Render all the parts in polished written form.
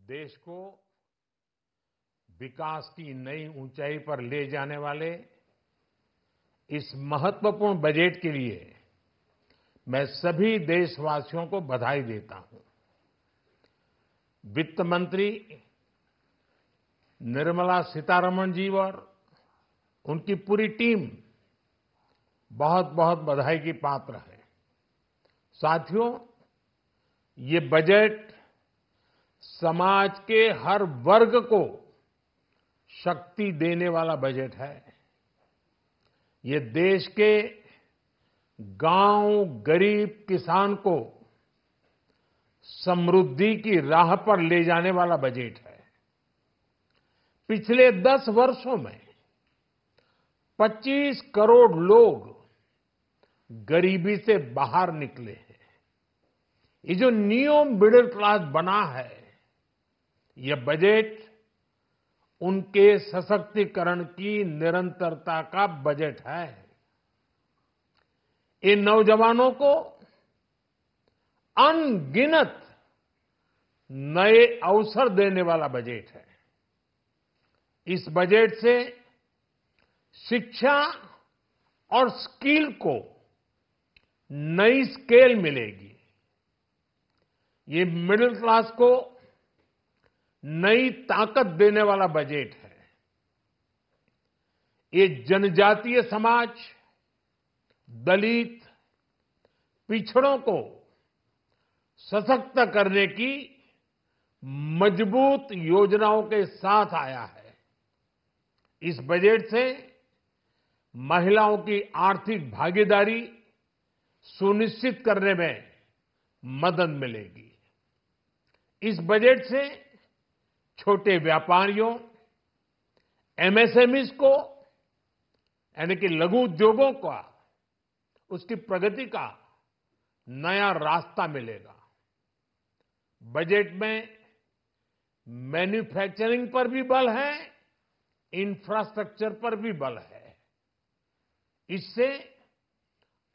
देश को विकास की नई ऊंचाई पर ले जाने वाले इस महत्वपूर्ण बजट के लिए मैं सभी देशवासियों को बधाई देता हूं। वित्त मंत्री निर्मला सीतारमण जी और उनकी पूरी टीम बहुत बहुत बधाई की पात्र है। साथियों, ये बजट समाज के हर वर्ग को शक्ति देने वाला बजट है। ये देश के गांव गरीब किसान को समृद्धि की राह पर ले जाने वाला बजट है। पिछले 10 वर्षों में 25 करोड़ लोग गरीबी से बाहर निकले हैं। ये जो न्यू मिडिल क्लास बना है, यह बजट उनके सशक्तिकरण की निरंतरता का बजट है। इन नौजवानों को अनगिनत नए अवसर देने वाला बजट है। इस बजट से शिक्षा और स्किल को नई स्केल मिलेगी। ये मिडिल क्लास को नई ताकत देने वाला बजट है। ये जनजातीय समाज, दलित, पिछड़ों को सशक्त करने की मजबूत योजनाओं के साथ आया है। इस बजट से महिलाओं की आर्थिक भागीदारी सुनिश्चित करने में मदद मिलेगी। इस बजट से छोटे व्यापारियों, एमएसएमईज को यानी कि लघु उद्योगों का उसकी प्रगति का नया रास्ता मिलेगा। बजट में मैन्युफैक्चरिंग पर भी बल है, इंफ्रास्ट्रक्चर पर भी बल है। इससे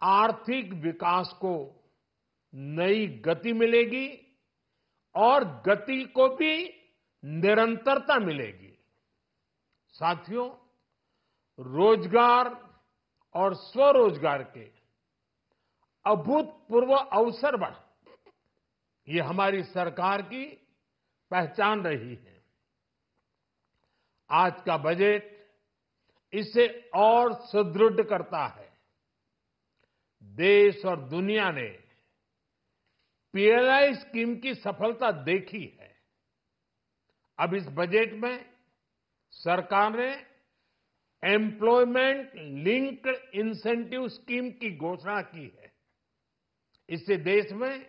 आर्थिक विकास को नई गति मिलेगी और गति को भी निरंतरता मिलेगी। साथियों, रोजगार और स्वरोजगार के अभूतपूर्व अवसर बढ़ ये हमारी सरकार की पहचान रही है। आज का बजट इसे और सुदृढ़ करता है। देश और दुनिया ने पीएलआई स्कीम की सफलता देखी है। अब इस बजट में सरकार ने एम्प्लॉयमेंट लिंक्ड इंसेंटिव स्कीम की घोषणा की है। इससे देश में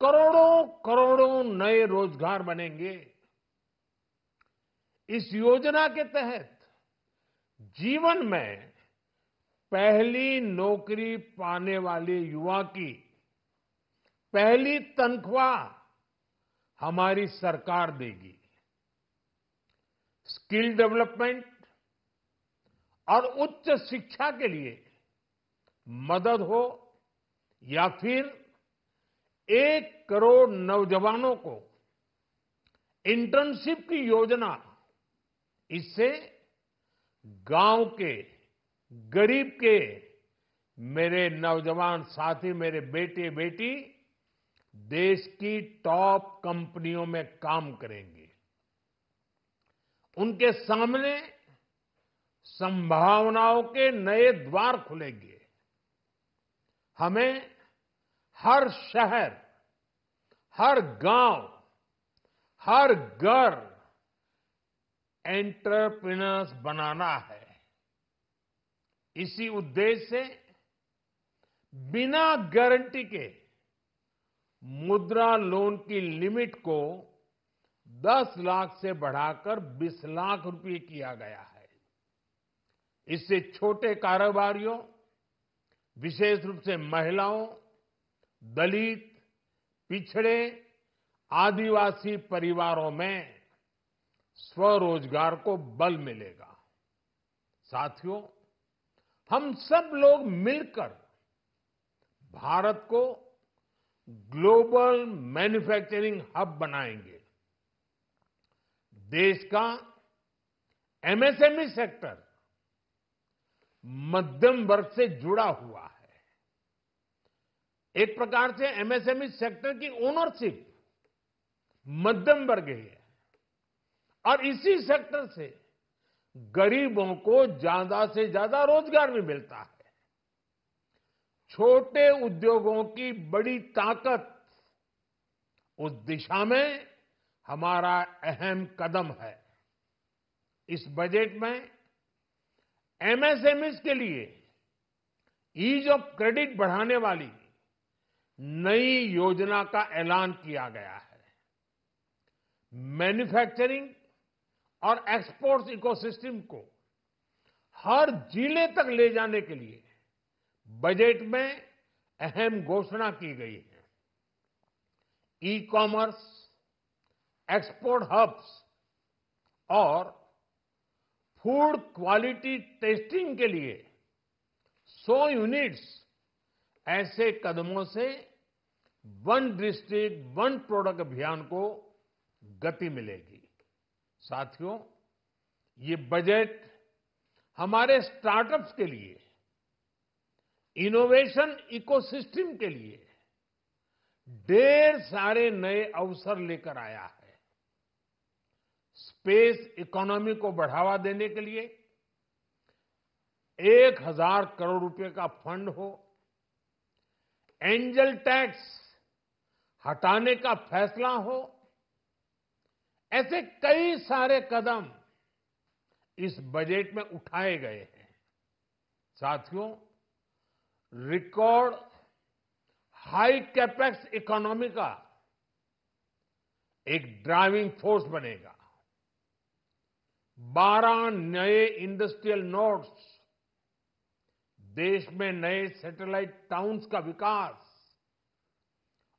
करोड़ों करोड़ों नए रोजगार बनेंगे। इस योजना के तहत जीवन में पहली नौकरी पाने वाले युवा की पहली तनख्वाह हमारी सरकार देगी। स्किल डेवलपमेंट और उच्च शिक्षा के लिए मदद हो या फिर 1 करोड़ नौजवानों को इंटर्नशिप की योजना, इससे गांव के गरीब के मेरे नौजवान साथी, मेरे बेटे बेटी देश की टॉप कंपनियों में काम करेंगे। उनके सामने संभावनाओं के नए द्वार खुलेंगे। हमें हर शहर, हर गांव, हर घर एंटरप्रेन्योर्स बनाना है। इसी उद्देश्य से बिना गारंटी के मुद्रा लोन की लिमिट को 10 लाख से बढ़ाकर 20 लाख रुपए किया गया है। इससे छोटे कारोबारियों, विशेष रूप से महिलाओं, दलित, पिछड़े, आदिवासी परिवारों में स्वरोजगार को बल मिलेगा। साथियों, हम सब लोग मिलकर भारत को ग्लोबल मैन्युफैक्चरिंग हब बनाएंगे। देश का एमएसएमई सेक्टर मध्यम वर्ग से जुड़ा हुआ है। एक प्रकार से एमएसएमई सेक्टर की ओनरशिप मध्यम वर्ग ही है और इसी सेक्टर से गरीबों को ज्यादा से ज्यादा रोजगार भी मिलता है। छोटे उद्योगों की बड़ी ताकत उस दिशा में हमारा अहम कदम है। इस बजट में एमएसएमईज के लिए ईज ऑफ क्रेडिट बढ़ाने वाली नई योजना का ऐलान किया गया है। मैन्युफैक्चरिंग और एक्सपोर्ट्स इकोसिस्टम को हर जिले तक ले जाने के लिए बजट में अहम घोषणा की गई है। ई कॉमर्स, एक्सपोर्ट हब्स और फूड क्वालिटी टेस्टिंग के लिए 100 यूनिट्स, ऐसे कदमों से वन डिस्ट्रिक्ट वन प्रोडक्ट अभियान को गति मिलेगी। साथियों, ये बजट हमारे स्टार्टअप्स के लिए, इनोवेशन इकोसिस्टम के लिए ढेर सारे नए अवसर लेकर आया है। स्पेस इकोनॉमी को बढ़ावा देने के लिए 1000 करोड़ रुपए का फंड हो, एंजल टैक्स हटाने का फैसला हो, ऐसे कई सारे कदम इस बजट में उठाए गए हैं। साथियों, रिकॉर्ड हाई कैपेक्स इकोनॉमी का एक ड्राइविंग फोर्स बनेगा। 12 नए इंडस्ट्रियल नोड्स, देश में नए सैटेलाइट टाउन्स का विकास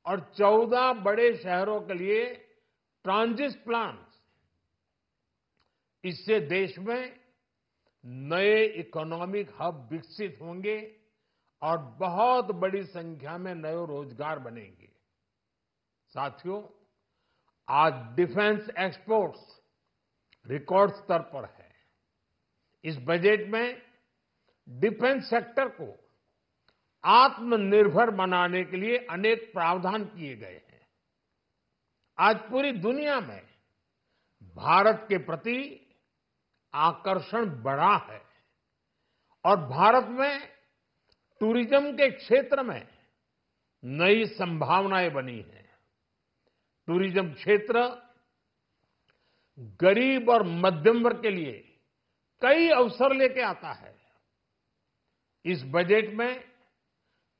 और 14 बड़े शहरों के लिए ट्रांजिट प्लान, इससे देश में नए इकोनॉमिक हब विकसित होंगे और बहुत बड़ी संख्या में नए रोजगार बनेंगे। साथियों, आज डिफेंस एक्सपोर्ट्स रिकॉर्ड स्तर पर है। इस बजट में डिफेंस सेक्टर को आत्मनिर्भर बनाने के लिए अनेक प्रावधान किए गए हैं। आज पूरी दुनिया में भारत के प्रति आकर्षण बढ़ा है और भारत में टूरिज्म के क्षेत्र में नई संभावनाएं बनी हैं। टूरिज्म क्षेत्र गरीब और मध्यम वर्ग के लिए कई अवसर लेके आता है। इस बजट में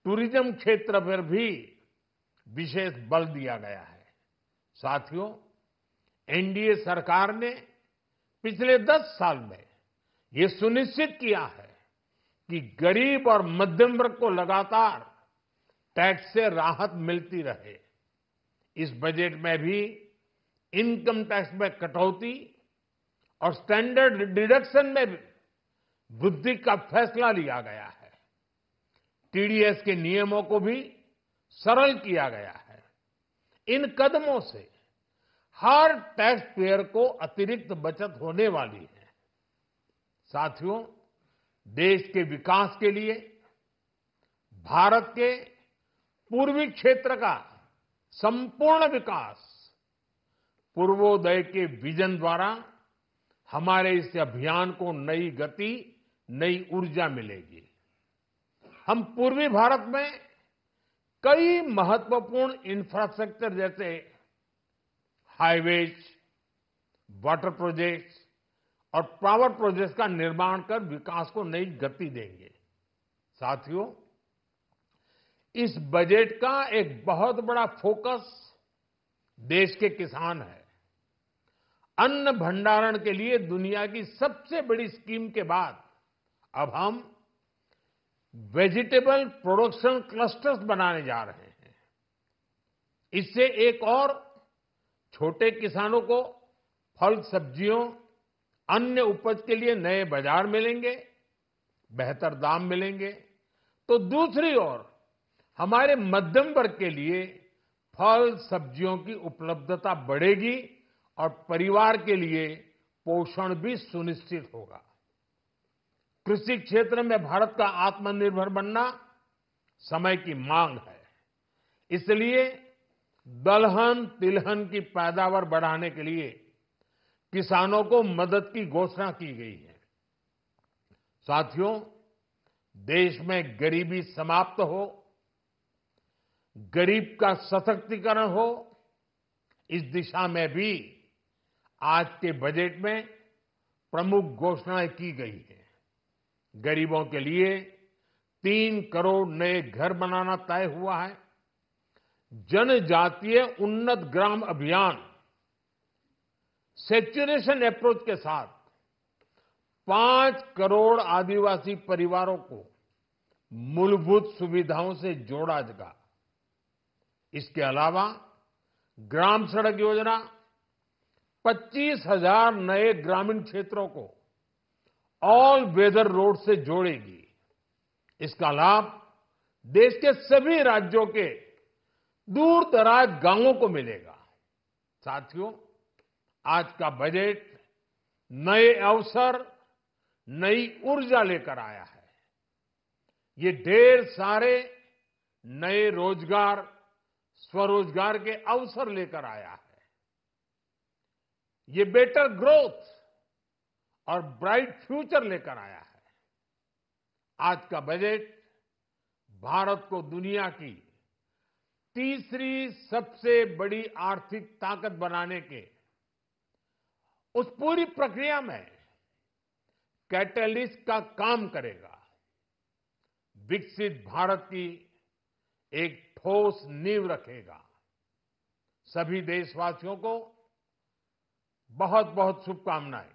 टूरिज्म क्षेत्र पर भी विशेष बल दिया गया है। साथियों, एनडीए सरकार ने पिछले 10 साल में ये सुनिश्चित किया है कि गरीब और मध्यम वर्ग को लगातार टैक्स से राहत मिलती रहे। इस बजट में भी इनकम टैक्स में कटौती और स्टैंडर्ड डिडक्शन में भी वृद्धि का फैसला लिया गया है। टीडीएस के नियमों को भी सरल किया गया है। इन कदमों से हर टैक्स पेयर को अतिरिक्त बचत होने वाली है। साथियों, देश के विकास के लिए भारत के पूर्वी क्षेत्र का संपूर्ण विकास पूर्वोदय के विजन द्वारा हमारे इस अभियान को नई गति, नई ऊर्जा मिलेगी। हम पूर्वी भारत में कई महत्वपूर्ण इंफ्रास्ट्रक्चर जैसे हाईवेज, वाटर प्रोजेक्ट्स और पावर प्रोजेक्ट्स का निर्माण कर विकास को नई गति देंगे। साथियों, इस बजट का एक बहुत बड़ा फोकस देश के किसान है। अन्न भंडारण के लिए दुनिया की सबसे बड़ी स्कीम के बाद अब हम वेजिटेबल प्रोडक्शन क्लस्टर्स बनाने जा रहे हैं। इससे एक और छोटे किसानों को फल, सब्जियों, अन्य उपज के लिए नए बाजार मिलेंगे, बेहतर दाम मिलेंगे। तो दूसरी ओर हमारे मध्यम वर्ग के लिए फल, सब्जियों की उपलब्धता बढ़ेगी और परिवार के लिए पोषण भी सुनिश्चित होगा। कृषि क्षेत्र में भारत का आत्मनिर्भर बनना समय की मांग है। इसलिए दलहन तिलहन की पैदावार बढ़ाने के लिए किसानों को मदद की घोषणा की गई है। साथियों, देश में गरीबी समाप्त हो, गरीब का सशक्तिकरण हो, इस दिशा में भी आज के बजट में प्रमुख घोषणाएं की गई हैं। गरीबों के लिए 3 करोड़ नए घर बनाना तय हुआ है। जनजातीय उन्नत ग्राम अभियान सैचुरेशन अप्रोच के साथ 5 करोड़ आदिवासी परिवारों को मूलभूत सुविधाओं से जोड़ा जाएगा। इसके अलावा ग्राम सड़क योजना 25,000 नए ग्रामीण क्षेत्रों को ऑल वेदर रोड से जोड़ेगी। इसका लाभ देश के सभी राज्यों के दूर दराज गांवों को मिलेगा। साथियों, आज का बजट नए अवसर, नई ऊर्जा लेकर आया है। ये ढेर सारे नए रोजगार, स्वरोजगार के अवसर लेकर आया है। ये बेटर ग्रोथ और ब्राइट फ्यूचर लेकर आया है। आज का बजट भारत को दुनिया की तीसरी सबसे बड़ी आर्थिक ताकत बनाने के उस पूरी प्रक्रिया में कैटलिस्ट का काम करेगा। विकसित भारत की एक ठोस नींव रखेगा। सभी देशवासियों को बहुत बहुत शुभकामनाएं।